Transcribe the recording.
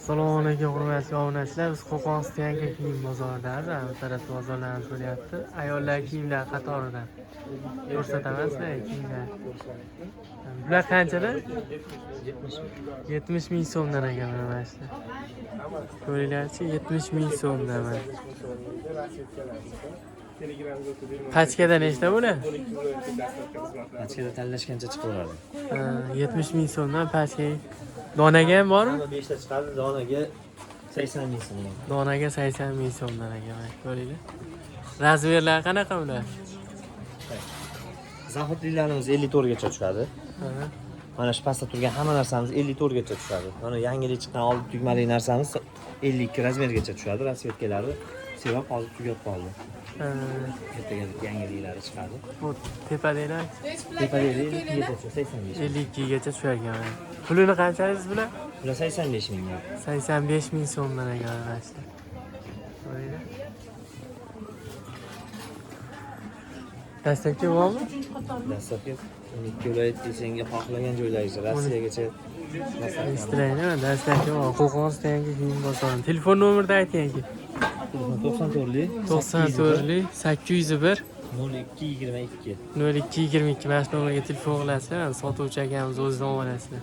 Assalomu alaykum hurmatli obunachilar. Biz Qo'qonsteyanka kiyim bozoridan, bu tarafda bozorlarimiz bo'lyapti. Ayollar kiyimlar qatoridan ko'rsataman sizlarga kiyimlar. Bular qanchadan? 70 ming so'mdan ekan mana shular. Ko'ringlarchi, 70 ming so'mdan mana. Pachkada nechta bular? Pachkada tanlashgancha chiqaveradi. 70 ming so'mdan pachka. Donaga ham bormi? 5 ta chiqadi, donaga 80 ming so'm. Donaga 80 ming so'mdan ekan, ko'ringlar. Razmerlar qanaqa bular? Zaxodliklarimiz 54 gacha tushadi. Mana shu pastda turgan hamma narsamiz 54 gacha tushadi. Mana yangilik chiqqan oldi tugmali narsamiz 52 razmergacha tushadi. Rasvetkalari sevab hozir tugab qoldi. Ertaga yangiliklari chiqadi. Bu tepadagina Tepada 52 gacha 85. 52 gacha tushar ekan. Pulini qanchaliksiz bular? Bular 85 ming. 85 ming so'mdan ekan arkadaşlar. Böyle. Dastlabki bormi? Dastlabki 12 viloyat senga xohlagan joylaringizga Rossiyagacha Estrayni dastlabki bor. Qo'qonsteyanka kiyim bozori. Telefon nomerini ayting aka. 94 801 0222 0222 mana shu nomerga telefon qilasizlar. Sotuvchi akamiz o'zidan olasizlar.